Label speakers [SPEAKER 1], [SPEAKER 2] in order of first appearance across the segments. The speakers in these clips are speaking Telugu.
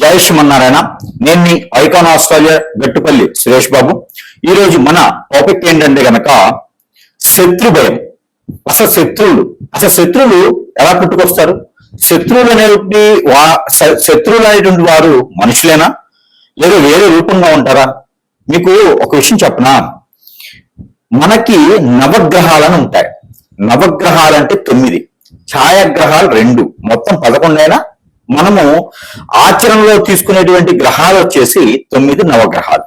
[SPEAKER 1] జై శ్రీమన్నారాయణ. నేను మీ ఐకాన్ ఆస్ట్రేలియా గట్టుపల్లి సురేష్ బాబు. ఈరోజు మన టాపిక్ ఏంటంటే గనక శత్రు భయం. శత్రువులు ఎలా పుట్టుకొస్తారు? శత్రువులు అనేటువంటి వారు మనుషులేనా లేదా వేరే రూపంగా ఉంటారా? మీకు ఒక విషయం చెప్పనా, మనకి నవగ్రహాలను ఉంటాయి. నవగ్రహాలు అంటే 9, ఛాయాగ్రహాలు 2, మొత్తం 11 అయినా మనము ఆచరణలో తీసుకునేటువంటి గ్రహాలు వచ్చేసి 9 నవగ్రహాలు.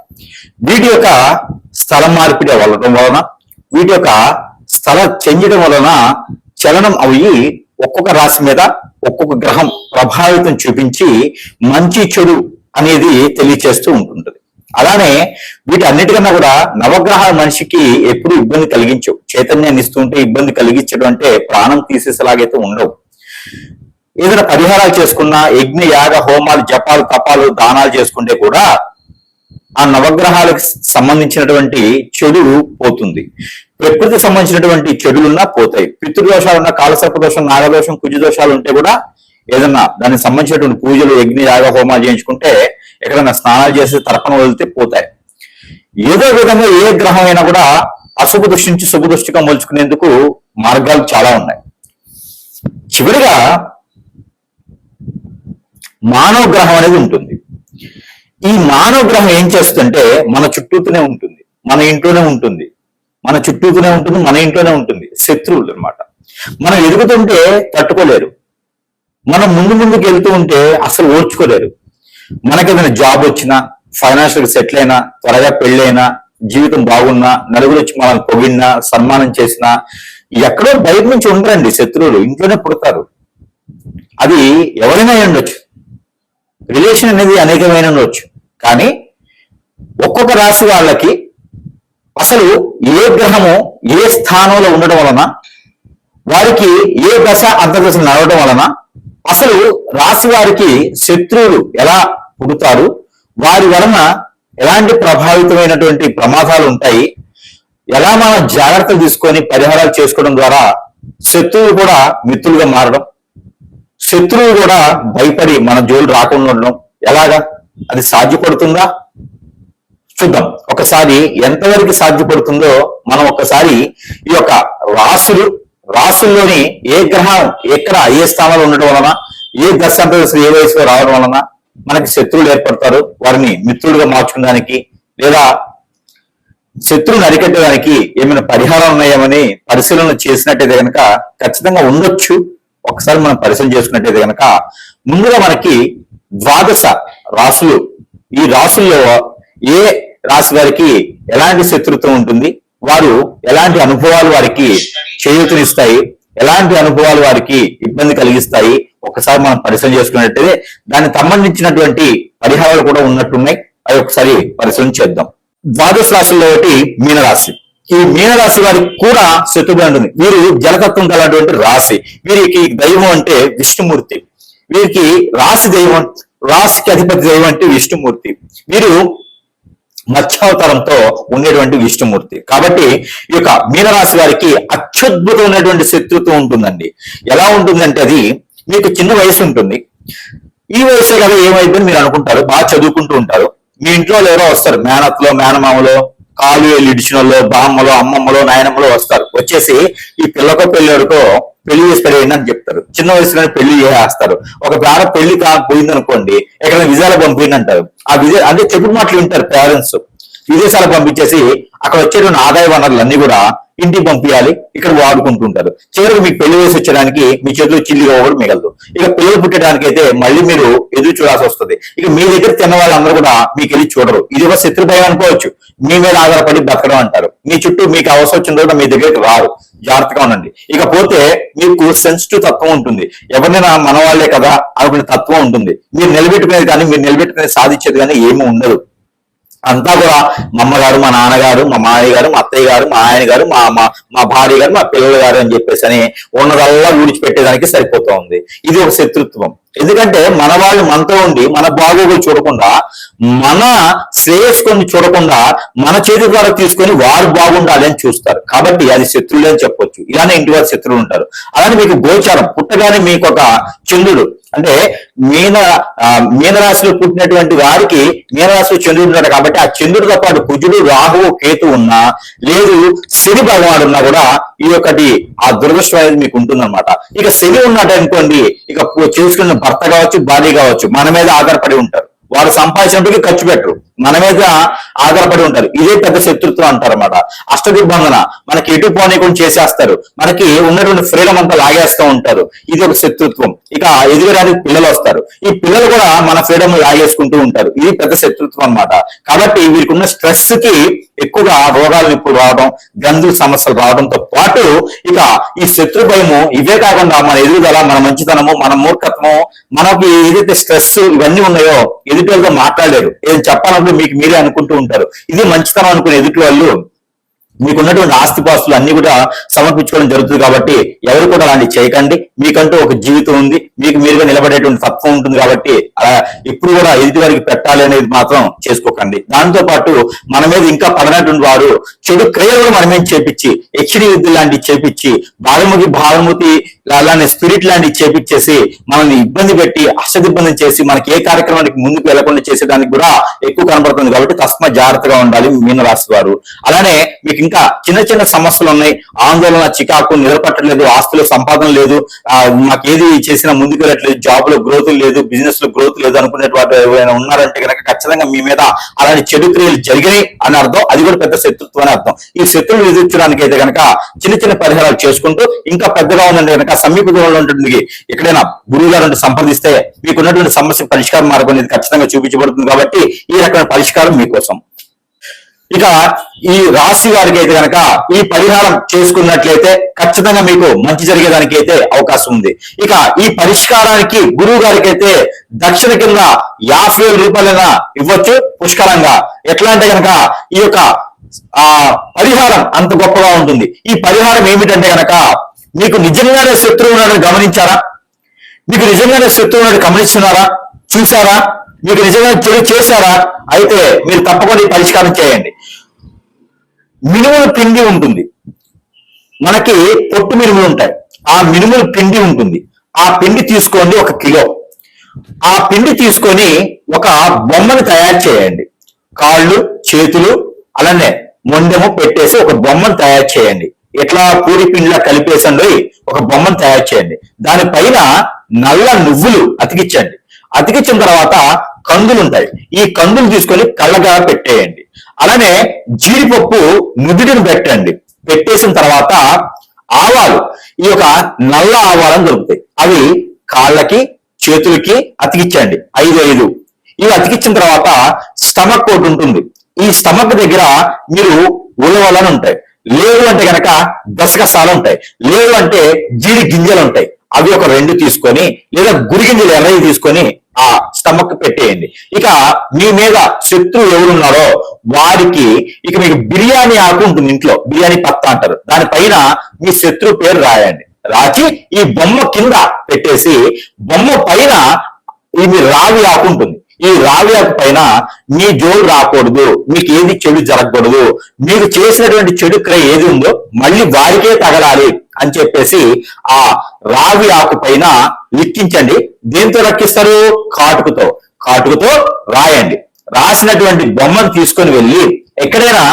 [SPEAKER 1] వీటి యొక్క స్థల మార్పిడి అవ్వడం వలన, వీటి యొక్క స్థల చెందడం వలన చలనం అవి ఒక్కొక్క రాశి మీద ఒక్కొక్క గ్రహం ప్రభావితం చూపించి మంచి చెడు అనేది తెలియచేస్తూ ఉంటుంటుంది. అలానే వీటన్నిటికన్నా కూడా నవగ్రహాల మనిషికి ఎప్పుడు ఇబ్బంది కలిగించవు. చైతన్యాన్ని ఇస్తూ ఉంటే ఇబ్బంది కలిగించడం అంటే ప్రాణం తీసేసేలాగైతే ఉండవు. ఏదైనా పరిహారాలు చేసుకున్నా, యజ్ఞ యాగ హోమాలు జపాలు తపాలు దానాలు చేసుకుంటే కూడా ఆ నవగ్రహాలకు సంబంధించినటువంటి చెడు పోతుంది. ప్రకృతికి సంబంధించినటువంటి చెడులున్నా పోతాయి. పితృదోషాలున్నా, కాలసర్ప దోషం, నాగదోషం, కుజదోషాలు ఉంటే కూడా ఏదన్నా దానికి సంబంధించినటువంటి పూజలు యజ్ఞ యాగ హోమాలు చేయించుకుంటే, ఎక్కడైనా స్నానాలు చేసి తర్పణ వదిలితే పోతాయి. ఏదో విధంగా ఏ గ్రహం అయినా కూడా అశుభ దృష్టి నుంచి శుభ దృష్టిగా మలుచుకునేందుకు మార్గాలు చాలా ఉన్నాయి. చివరిగా మానవ గ్రహం అనేది ఉంటుంది. ఈ మానవ గ్రహం ఏం చేస్తుంటే మన చుట్టూతూనే ఉంటుంది, మన ఇంట్లోనే ఉంటుంది, మన చుట్టూతూనే ఉంటుంది, మన ఇంట్లోనే ఉంటుంది. శత్రువులు అన్నమాట. మనం ఎదుగుతుంటే తట్టుకోలేరు, మనం ముందుకు వెళ్తూ ఉంటే అసలు ఓర్చుకోలేరు. మనకి ఏదైనా జాబ్ వచ్చినా, ఫైనాన్షియల్ సెటిల్ అయినా, త్వరగా పెళ్ళైనా, జీవితం బాగున్నా, నలుగురు వచ్చి మనల్ని పొగిడినా, సన్మానం చేసినా ఎక్కడో బయట నుంచి ఉండరండి శత్రువులు, ఇంట్లోనే పుడతారు. అది ఎవరైనా ఉండొచ్చు, రిలేషన్ అనేది అనేకమైన ఉండొచ్చు. కానీ ఒక్కొక్క రాశి వాళ్ళకి అసలు ఏ గ్రహము ఏ స్థానంలో ఉండడం వలన, వారికి ఏ దశ అంతర్దశ నడవడం వలన అసలు రాశి వారికి శత్రువులు ఎలా పుడతారు, వారి వలన ఎలాంటి ప్రభావితమైనటువంటి ప్రమాదాలు ఉంటాయి, ఎలా మనం జాగ్రత్తలు తీసుకొని పరిహారాలు చేసుకోవడం ద్వారా శత్రువులు కూడా మిత్రులుగా మారడం, శత్రువు కూడా భయపడి మన జోలు రాకుండా ఉండడం ఎలాగా, అది సాధ్యపడుతుందా? చూద్దాం ఒకసారి ఎంతవరకు సాధ్యపడుతుందో. మనం ఒకసారి ఈ యొక్క రాసుల్లోని ఏ గ్రహం ఎక్కడ ఏ స్థానంలో ఉండడం వలన, ఏ దశాంతదశలు ఏ వయసులో రావడం వలన మనకి శత్రువులు ఏర్పడతారు, వారిని మిత్రులుగా మార్చుకోవడానికి లేదా శత్రువుని అరికట్టడానికి ఏమైనా పరిహారం ఉన్నాయేమని పరిశీలన చేసినట్టయితే కనుక ఖచ్చితంగా ఉండొచ్చు. ఒకసారి మనం పరిశీలన చేసుకున్నట్టయితే కనుక ముందుగా మనకి 12 రాసులు, ఈ రాసుల్లో ఏ రాశి వారికి ఎలాంటి శత్రుత్వం ఉంటుంది, వారు ఎలాంటి అనుభవాలు వారికి చేయూతనిస్తాయి, ఎలాంటి అనుభవాలు వారికి ఇబ్బంది కలిగిస్తాయి, ఒకసారి మనం పరిశీలన చేసుకున్నట్టయితే దానికి సంబంధించినటువంటి పరిహారాలు కూడా ఉన్నట్టున్నాయి. అవి ఒకసారి పరిశీలన చేద్దాం. 12 రాశుల్లో ఒకటి మీనరాశి. ఈ మీనరాశి వారికి కూడా శత్రుభయం ఉంటుంది. వీరు జలతత్వం కలటువంటి రాశి. వీరికి దైవం అంటే విష్ణుమూర్తి. వీరికి రాశికి అధిపతి దైవం అంటే విష్ణుమూర్తి. వీరు మత్స్యావతారంతో ఉండేటువంటి విష్ణుమూర్తి. కాబట్టి ఈ యొక్క మీనరాశి వారికి అత్యద్భుతమైనటువంటి శత్రుత్వం ఉంటుందండి. ఎలా ఉంటుందంటే అది మీకు చిన్న వయసు ఉంటుంది. ఈ వయసే కదా ఏమైందని మీరు అనుకుంటారు, బాగా చదువుకుంటూ ఉంటారు. మీ ఇంట్లో ఎవరో వస్తారు, మేనత్లో మేనమామలో కాలు వెళ్ళి ఇడిచినలో బామ్మలో అమ్మమ్మలో నాయనమ్మలో వస్తారు. వచ్చేసి ఈ పిల్లకో పెళ్ళోడికో పెళ్లి చేసి పెళ్ళి అని చెప్తారు. చిన్న వయసులోనే పెళ్లి చేస్తారు. ఒక పేర పెళ్లి పోయింది అనుకోండి, ఎక్కడ విజయాలు పంపింది అంటారు. ఆ అంటే చెప్పుడు మాటలు వింటారు పేరెంట్స్. విదేశాలకు పంపించేసి అక్కడ వచ్చేటువంటి ఆదాయ వనరులన్నీ కూడా ఇంటికి పంపించాలి, ఇక్కడ వాడుకుంటుంటారు. చివరికి మీకు పెళ్లి వేసి వచ్చేదానికి మీ చేతిలో చిల్లిగా కూడా మిగలదు. ఇక పిల్లలు పుట్టడానికి అయితే మళ్ళీ మీరు ఎదురు చూడాల్సి వస్తుంది. ఇక మీ దగ్గర తిన్న వాళ్ళందరూ కూడా మీకు వెళ్ళి చూడరు. ఇది ఒక శత్రుభయం అనుకోవచ్చు. మీ మీద ఆధారపడి బతకడం అంటారు. మీ చుట్టూ మీకు అవసరం వచ్చిన కూడా మీ దగ్గరికి రారు. జాగ్రత్తగా ఉండండి. ఇకపోతే మీకు సెన్సిటివ్ తత్వం ఉంటుంది. ఎవరినైనా మన వాళ్లే కదా అనుకునే తత్వం ఉంటుంది. మీరు నిలబెట్టుకునేది కానీ, మీరు నిలబెట్టుకునేది సాధించేది కానీ ఏమీ ఉండదు. అంతా కూడా మా అమ్మగారు, మా నాన్నగారు, మా మామయ్య గారు, మా అత్తయ్య గారు, మా ఆయన గారు, మా భార్య గారు, మా పిల్లల గారు అని చెప్పేసి అని ఉన్నదల్లా ఊడిచిపెట్టేదానికి సరిపోతా ఉంది. ఇది ఒక శత్రుత్వం. ఎందుకంటే మన వాళ్ళు మనతో ఉండి మన బాగోగులు చూడకుండా, మన శ్రేయస్సుని చూడకుండా మన చేతి ద్వారా తీసుకొని వారు బాగుండాలి అని చూస్తారు. కాబట్టి అది శత్రువులే అని చెప్పొచ్చు. ఇలానే ఇంటి వారి శత్రువులు ఉంటారు. అలానే మీకు గోచారం పుట్టగానే మీకు ఒక చంద్రుడు, అంటే మీనరాశిలో పుట్టినటువంటి వారికి మీనరాశిలో చంద్రుడు ఉన్నాడు. కాబట్టి ఆ చంద్రుడితో పాటు కుజుడు, రాహువు, కేతు ఉన్నా, లేదు శని భగవానుడు ఉన్నా కూడా ఈ ఒకటి ఆ దురదృష్టం అనేది మీకు ఉంటుందన్నమాట. ఇక శని ఉన్నట్టు అనుకోండి, ఇక చేసుకున్న భర్త కావచ్చు, భార్య కావచ్చు, మన మీద ఆధారపడి ఉంటారు. వారు సంపాదించినప్పటికీ ఖర్చు పెట్టరు, మన మీద ఆధారపడి ఉంటారు. ఇదే పెద్ద శత్రుత్వం అంటారు అన్నమాట. అష్టదిగ్బంధన, మనకి ఎటు పోనీకుండా చేసేస్తారు, మనకి ఉన్నటువంటి ఫ్రీడమ్ అంతా లాగేస్తూ ఉంటారు. ఇది ఒక శత్రుత్వం. ఇక ఎదుగురానికి పిల్లలు వస్తారు, ఈ పిల్లలు కూడా మన ఫ్రీడమ్ లాగేసుకుంటూ ఉంటారు. ఇది పెద్ద శత్రుత్వం అన్నమాట. కాబట్టి వీరికి ఉన్న స్ట్రెస్ కి ఎక్కువగా రోగాలు ఇప్పుడు రావడం, గంధు సమస్యలు రావడంతో పాటు ఇక ఈ శత్రు భయము, ఇవే కాకుండా మన ఎదుగుదల, మన మంచితనము, మన మూర్ఖత్వము, మనకి ఏదైతే స్ట్రెస్ ఇవన్నీ ఉన్నాయో ఎదుటి మాట్లాడలేరు. ఏది చెప్పాలంటే మీకు మీరే అనుకుంటూ ఉంటారు. ఇది మంచితనం అనుకునే ఎదుటి వాళ్ళు మీకు ఉన్నటువంటి ఆస్తిపాస్తులు అన్ని కూడా సమర్పించుకోవడం జరుగుతుంది. కాబట్టి ఎవరు కూడా అలాంటి చేయకండి. మీకంటూ ఒక జీవితం ఉంది, మీకు మీరుగా నిలబడేటువంటి తత్వం ఉంటుంది. కాబట్టి అలా ఎప్పుడు కూడా ఎదుటి వారికి పెట్టాలి అనేది మాత్రం చేసుకోకండి. దాంతో పాటు మన మీద ఇంకా పడినటువంటి వారు చెడు క్రియలు మన మీద చేపించి, హెచ్డి విద్య లాంటివి చేపించి, భావముతి అలానే స్పిరిట్ లాంటివి చేపించేసి మనల్ని ఇబ్బంది పెట్టి, అష్టదిబ్బంది చేసి, మనకి ఏ కార్యక్రమానికి ముందుకు వెళ్లకుండా చేసేదానికి కూడా ఎక్కువ కనబడుతుంది. కాబట్టి తస్మా జాగ్రత్తగా ఉండాలి మీనరాశి వారు. అలానే మీకు ఇంకా చిన్న చిన్న సమస్యలు ఉన్నాయి, ఆందోళన, చికాకు, నిలబట్టలేదు, ఆస్తులు సంపాదన లేదు, మాకేది చేసినా ముందుకు వెళ్ళట్లేదు, జాబ్ లో గ్రోత్ లేదు, బిజినెస్ లో గ్రోత్ లేదు అనుకునే వారు ఎవరైనా ఉన్నారంటే కనుక ఖచ్చితంగా మీ మీద అలాంటి చెడు క్రియలు జరిగినాయి అని అర్థం. అది కూడా పెద్ద శత్రుత్వం అని అర్థం. ఈ శత్రువులు ఎదుర్చడానికి అయితే కనుక చిన్న చిన్న పరిహారాలు చేసుకుంటూ, ఇంకా పెద్దగా ఉందంటే కనుక సమీప దూరంలో ఉంటుంది ఎక్కడైనా గురువు గారు సంప్రదిస్తే మీకు ఉన్నటువంటి సమస్య పరిష్కార మార్గం అనేది ఖచ్చితంగా చూపించబడుతుంది. కాబట్టి ఈ రకమైన పరిష్కారం మీకోసం. ఇక ఈ రాశి వారికి అయితే కనుక ఈ పరిహారం చేసుకున్నట్లయితే ఖచ్చితంగా మీకు మంచి జరిగేదానికి అయితే అవకాశం ఉంది. ఇక ఈ పరిష్కారానికి గురువు గారికి అయితే దక్షిణ కింద 50,000 రూపాయలైనా ఇవ్వచ్చు పుష్కలంగా. ఎట్లా అంటే కనుక ఈ యొక్క పరిహారం అంత గొప్పగా ఉంటుంది. ఈ పరిహారం ఏమిటంటే కనుక, మీకు నిజంగానే శత్రువు ఉన్నాడని గమనించారా? మీకు నిజంగానే శత్రువు ఉన్నాడు గమనిస్తున్నారా? చూసారా? మీకు నిజంగా చెడు చేశారా? అయితే మీరు తప్పకుండా ఈ పరిష్కారం చేయండి. మినుముల పిండి ఉంటుంది, మనకి పొట్టు మినుములు ఉంటాయి, ఆ మినుముల పిండి ఉంటుంది. ఆ పిండి తీసుకోండి 1 కిలో. ఆ పిండి తీసుకొని ఒక బొమ్మను తయారు చేయండి. కాళ్ళు, చేతులు, అలానే మొండెము పెట్టేసి ఒక బొమ్మను తయారు చేయండి. ఎట్లా పూరి పిండిలా కలిపేసండి ఒక బొమ్మను తయారు చేయండి. దానిపైన నల్ల నువ్వులు అతికించండి. అతికించిన తర్వాత కందులు ఉంటాయి, ఈ కందులు తీసుకొని కళ్ళగా పెట్టేయండి. అలానే జీడిపప్పు నుదుటిని పెట్టండి. పెట్టేసిన తర్వాత ఆవాలు, ఈ యొక్క నల్ల ఆవాలని దొరుకుతాయి, అవి కాళ్ళకి, చేతులకి అతికించండి 5 ఇవి అతికించిన తర్వాత స్టమక్ ఒకటి ఉంటుంది. ఈ స్టమక్ దగ్గర మీరు ఉలవలని ఉంటాయి, లేదు అంటే కనుక గసగసాలు ఉంటాయి, లేదు అంటే జీడి గింజలు ఉంటాయి, అవి ఒక 2 తీసుకొని, లేదా గురిగింజలు ఎర్రవి తీసుకొని ఆ స్టమక్ పెట్టేయండి. ఇక మీ మీద శత్రువు ఎవరున్నారో వారికి ఇక మీకు బిర్యానీ ఆకు ఉంటుంది ఇంట్లో, బిర్యానీ పత్తా అంటారు, దానిపైన మీ శత్రువు పేరు రాయండి. రాచి ఈ బొమ్మ కింద పెట్టేసి, బొమ్మ పైన ఈ రావి ఆకు ఉంటుంది, ఈ రావి ఆకు పైన మీ జోలు రాకూడదు, మీకు ఏది చెడు జరగకూడదు, మీకు చేసినటువంటి చెడు క్రియ ఏది ఉందో మళ్ళీ వారికే తగలాలి అని చెప్పేసి ఆ రావి ఆకు పైన లిఖించండి. దేంతో రక్కిస్తారు? కాటుకతో రాయండి. రాసినటువంటి బొమ్మను తీసుకొని వెళ్ళి ఎక్కడైనా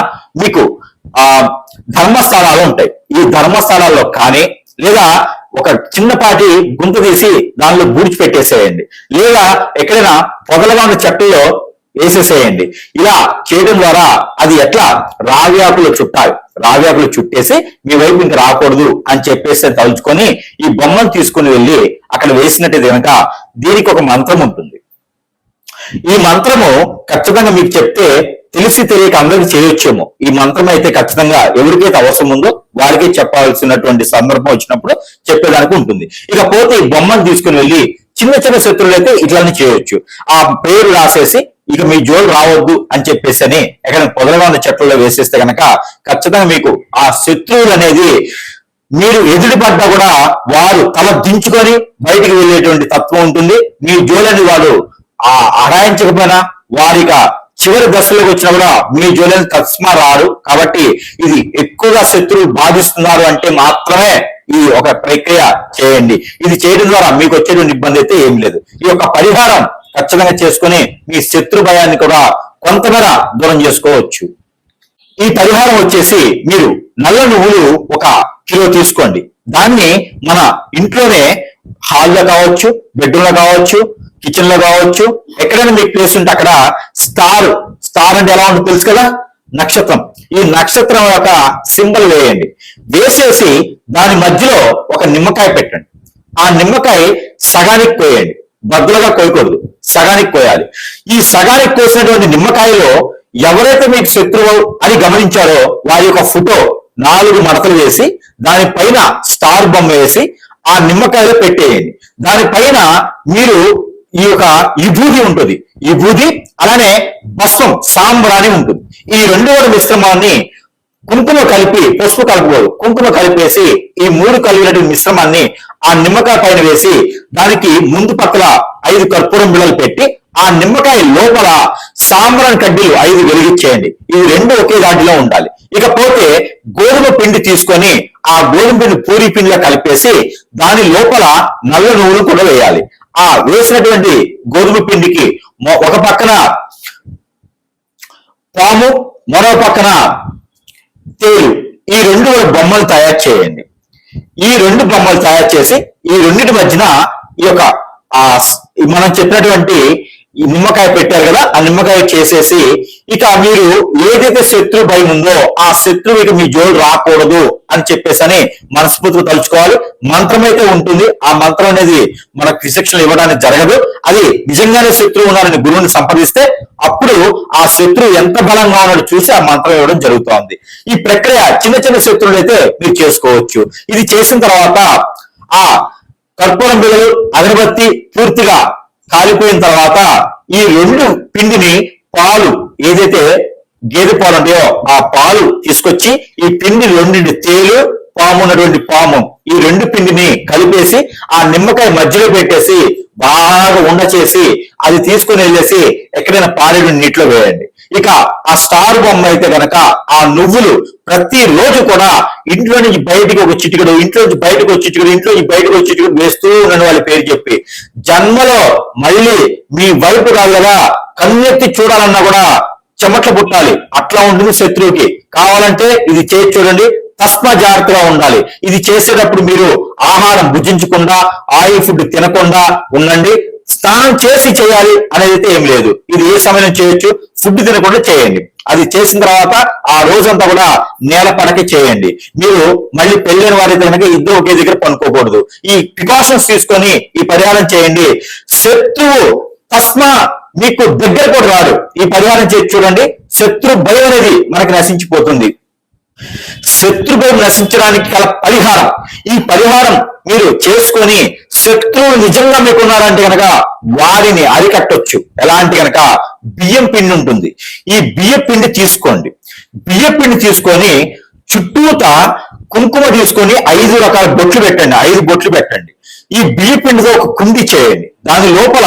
[SPEAKER 1] మీకు ధర్మస్థలాలు ఉంటాయి, ఈ ధర్మస్థలాల్లో కానీ, లేదా ఒక చిన్నపాటి గుంత తీసి దానిలో బూడ్చి పెట్టేసేయండి, లేదా ఎక్కడైనా పొదలుగా ఉన్న చెట్టులో వేసేసేయండి. ఇలా చేయడం ద్వారా అది ఎట్లా రావ్యాకులు చుట్టాలి, రావ్యాకులు చుట్టేసి మీ వైపు ఇంక రాకూడదు అని చెప్పేసి తలుచుకొని ఈ బొమ్మను తీసుకుని వెళ్ళి అక్కడ వేసినట్టు కనుక దీనికి ఒక మంత్రం ఉంటుంది. ఈ మంత్రము ఖచ్చితంగా మీకు చెప్తే తెలిసి తెలియక అందరికి చేయొచ్చేమో. ఈ మంత్రం అయితే ఖచ్చితంగా ఎవరికైతే అవసరం ఉందో వారికే చెప్పాల్సినటువంటి సందర్భం వచ్చినప్పుడు చెప్పేదానికి ఉంటుంది. ఇకపోతే ఈ బొమ్మను తీసుకుని వెళ్ళి చిన్న చిన్న శత్రువులు అయితే ఇట్లానే చేయొచ్చు. ఆ పేరు రాసేసి ఇక మీ జోలు రావద్దు అని చెప్పేసి అని ఎక్కడ పొదలుగా ఉన్న చెట్లలో వేసేస్తే కనుక ఖచ్చితంగా మీకు ఆ శత్రువులు అనేది మీరు ఎదురు పడ్డా కూడా వారు తల దించుకొని బయటికి వెళ్ళేటువంటి తత్వం ఉంటుంది. మీ జోలని వాడు అరాయించకపోయినా వారిగా చివరి దశలోకి వచ్చినా కూడా మీ జోలని తస్మా రారు. కాబట్టి ఇది ఎక్కువగా శత్రువులు బాధిస్తున్నారు అంటే మాత్రమే ఈ ఒక ప్రక్రియ చేయండి. ఇది చేయడం ద్వారా మీకు వచ్చేటువంటి ఇబ్బంది అయితే ఏం లేదు. ఈ యొక్క పరిహారం ఖచ్చితంగా చేసుకుని మీ శత్రు భయాన్ని కూడా కొంతమేర దూరం చేసుకోవచ్చు. ఈ పరిహారం వచ్చేసి మీరు నల్ల నువ్వులు 1 కిలో తీసుకోండి. దాన్ని మన ఇంట్లోనే హాల్లో కావచ్చు, బెడ్రూమ్ లో కావచ్చు, కిచెన్ లో కావచ్చు, ఎక్కడైనా మీకు ప్లేస్ ఉంటే అక్కడ స్టార్ అంటే ఎలా ఉంటుంది తెలుసు కదా, నక్షత్రం. ఈ నక్షత్రం యొక్క సింబల్ వేయండి. వేసేసి దాని మధ్యలో ఒక నిమ్మకాయ పెట్టండి. ఆ నిమ్మకాయ సగానికి కోయండి, బద్దలుగా కోయకూడదు, సగానికి కోయాలి. ఈ సగానికి కోసినటువంటి నిమ్మకాయలో ఎవరైతే మీకు శత్రువు అని గమనించారో వారి యొక్క ఫోటో 4 మడతలు వేసి దానిపైన స్టార్ బొమ్మ వేసి ఆ నిమ్మకాయలో పెట్టేయండి. దానిపైన మీరు ఈ యొక్క విభూది ఉంటుంది, విభూది అలానే భస్మం సాంబ్రాణి ఉంటుంది. ఈ 2 మిశ్రమాన్ని కుంకుమ కలిపి, పసుపు కలపకూడదు, కుంకుమ కలిపేసి ఈ 3 కలిగినటువంటి మిశ్రమాన్ని ఆ నిమ్మకాయ పైన వేసి దానికి ముందు పక్కల 5 కర్పూరం బిళ్ళలు పెట్టి ఆ నిమ్మకాయ లోపల సాంబ్రాన్ కడ్డీలు 5 వెలిగించేయండి. ఇవి 2 ఒకే దాంట్లో ఉండాలి. ఇకపోతే గోధుమ పిండి తీసుకొని ఆ గోధుమ పిండి పూరి పిండిలో కలిపేసి దాని లోపల నల్ల నువ్వులు కూడా వేయాలి. ఆ వేసినటువంటి గోధుమ పిండికి ఒక పక్కన పాము, మరో పక్కన తేలు, ఈ 2 బొమ్మలు తయారు చేయండి. ఈ 2 బొమ్మలు తయారు చేసి ఈ రెండింటి మధ్యన ఈ యొక్క మనం చెప్పినటువంటి ఈ నిమ్మకాయ పెట్టారు కదా, ఆ నిమ్మకాయ చేసేసి ఇక మీరు ఏదైతే శత్రు భయం ఉందో ఆ శత్రువుకి మీ జోలు రాకూడదు అని చెప్పేసి మనస్ఫూర్తిగా తలుచుకోవాలి. మంత్రం అయితే ఉంటుంది. ఆ మంత్రం అనేది మనకు శిక్షణ ఇవ్వడానికి జరగదు. అది నిజంగానే శత్రువు ఉన్నారని గురువుని సంప్రదిస్తే అప్పుడు ఆ శత్రువు ఎంత బలంగా ఉన్నాడో చూసి ఆ మంత్రం ఇవ్వడం జరుగుతోంది. ఈ ప్రక్రియ చిన్న చిన్న శత్రువులు అయితే మీరు చేసుకోవచ్చు. ఇది చేసిన తర్వాత ఆ కర్పూరం బిళ్ళలు, అగరబత్తి పూర్తిగా కాలిపోయిన తర్వాత ఈ 2 పిండిని పాలు, ఏదైతే గేదె పాలు ఉంటాయో ఆ పాలు తీసుకొచ్చి ఈ పిండి 2 తేలు, పాము ఉన్నటువంటి పాము, ఈ 2 పిండిని కలిపేసి ఆ నిమ్మకాయ మధ్యలో పెట్టేసి బాగా ఉండ చేసి అది తీసుకుని వెళ్ళేసి ఎక్కడైనా పారేడు నీటిలో వేయండి. ఇక ఆ స్టార్ బొమ్మ అయితే గనక ఆ నువ్వులు ప్రతి రోజు కూడా ఇంట్లో నుంచి బయటికి ఒక చిటికెడు, ఇంట్లో నుంచి బయటకు వచ్చి చిటికెడు, ఇంట్లో నుంచి బయటకు వచ్చి చిటికెడు వేస్తూ ఉన్నాను వాళ్ళ పేరు చెప్పి. జన్మలో మళ్ళీ మీ వైపు కాదు కదా, కన్నెత్తి చూడాలన్నా కూడా చెమట్లు పుట్టాలి, అట్లా ఉంటుంది శత్రువుకి. కావాలంటే ఇది చేసి చూడండి. తస్మా జాగ్రత్తగా ఉండాలి. ఇది చేసేటప్పుడు మీరు ఆహారం భుజించకుండా, ఆయిల్ ఫుడ్ తినకుండా ఉండండి. స్నానం చేసి చేయాలి అనేది ఏం లేదు. ఇది ఏ సమయం చేయొచ్చు, ఫుడ్ తినకుండా చేయండి. అది చేసిన తర్వాత ఆ రోజంతా కూడా నేల పడక చేయండి. మీరు మళ్ళీ పెళ్ళైన వారైతే కనుక ఇద్దరు ఒకే దగ్గర పనుకోకూడదు. ఈ ప్రికాషన్స్ తీసుకొని ఈ పరిహారం చేయండి. శత్రువు తస్మా మీకు దగ్గర కూడా రాడు. ఈ పరిహారం చేసి చూడండి. శత్రు భయం అనేది మనకి నశించిపోతుంది. శత్రు భయం నశించడానికి గల పరిహారం, ఈ పరిహారం మీరు చేసుకొని శత్రువులు నిజంగా మీకు ఉన్నారంటే కనుక వారిని అరికట్టొచ్చు. ఎలా అంటే కనుక బియ్యం పిండి ఉంటుంది. ఈ బియ్యం పిండి తీసుకోండి. బియ్యం పిండి తీసుకొని చుట్టూత కుంకుమ తీసుకొని 5 రకాల బొట్లు పెట్టండి. 5 బొట్లు పెట్టండి. ఈ బియ్య పిండితో ఒక కుండి చేయండి. దాని లోపల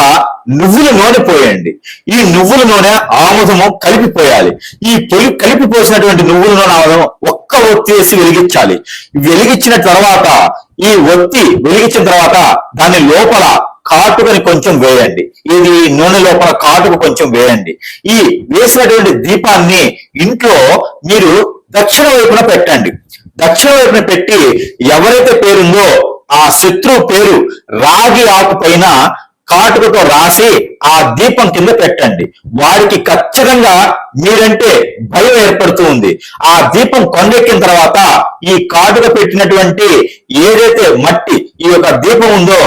[SPEAKER 1] నువ్వుల నూనె పోయండి. ఈ నువ్వుల నూనె ఆముదము కలిపిపోయాలి. ఈ కలిపిపోసినటువంటి నువ్వుల నూనె ఆముదం ఒక్క ఒత్తి వేసి వెలిగించాలి. వెలిగించిన తర్వాత ఈ ఒత్తి వెలిగించిన తర్వాత దాని లోపల కాటుకని కొంచెం వేయండి. ఇది నూనె లోపల కాటుక కొంచెం వేయండి. ఈ వేసినటువంటి దీపాన్ని ఇంట్లో మీరు దక్షిణ వైపున పెట్టండి. దక్షిణ వైపున పెట్టి ఎవరైతే పేరుందో ఆ శత్రువు పేరు రాగి ఆకు పైన కాటుకతో రాసి ఆ దీపం కింద పెట్టండి. వారికి ఖచ్చితంగా మీరంటే భయం ఏర్పడుతూ ఉంది. ఆ దీపం కొండెక్కిన తర్వాత ఈ కాటుక పెట్టినటువంటి ఏదైతే మట్టి ఈ యొక్క దీపం ఉందో,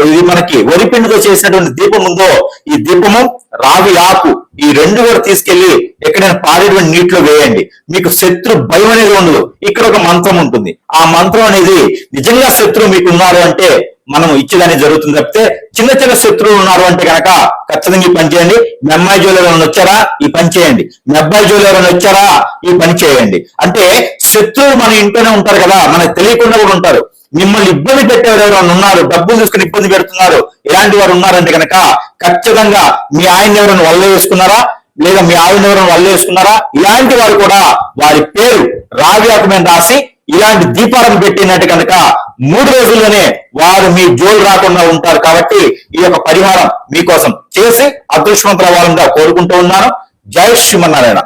[SPEAKER 1] ఇది మనకి వరిపిండితో చేసినటువంటి దీపం ఉందో, ఈ దీపము రావి ఆకు ఈ 2 కూడా తీసుకెళ్లి ఎక్కడైనా పారేటువంటి నీటిలో వేయండి. మీకు శత్రు భయం అనేది ఉండదు. ఇక్కడ ఒక మంత్రం ఉంటుంది. ఆ మంత్రం అనేది నిజంగా శత్రువు మీకు ఉన్నారు అంటే మనం ఇచ్చేదాన్ని జరుగుతుంది తప్పితే చిన్న చిన్న శత్రువులు ఉన్నారు అంటే కనుక ఖచ్చితంగా ఈ పని చేయండి. మీ అమ్మాయి జోలు ఎవరైనా వచ్చారా, ఈ పని చేయండి. మీ అబ్బాయి జోలు ఎవరైనా వచ్చారా, ఈ పని చేయండి. అంటే శత్రువులు మన ఇంట్లోనే ఉంటారు కదా, మనకు తెలియకుండా కూడా ఉంటారు. మిమ్మల్ని ఇబ్బంది పెట్టేవారు ఎవరైనా ఉన్నారు, డబ్బులు తీసుకుని ఇబ్బంది పెడుతున్నారు, ఇలాంటి వారు ఉన్నారంటే కనుక ఖచ్చితంగా మీ ఆయన ఎవరైనా వల్ల వేసుకున్నారా, లేదా మీ ఆవిడ ఎవరైనా వల్ల వేసుకున్నారా, ఇలాంటి వారు కూడా వారి పేరు రావి ఆకు మీద రాసి ఇలాంటి దీపాలను పెట్టినట్టు కనుక 3 రోజుల్లోనే వారు మీ జోలు రాకుండా ఉంటారు. కాబట్టి ఈ యొక్క పరిహారం మీకోసం చేసి అదృష్టవంతుల వాళ్ళంగా కోరుకుంటూ ఉన్నాను. జై శ్రీమన్నారాయణ.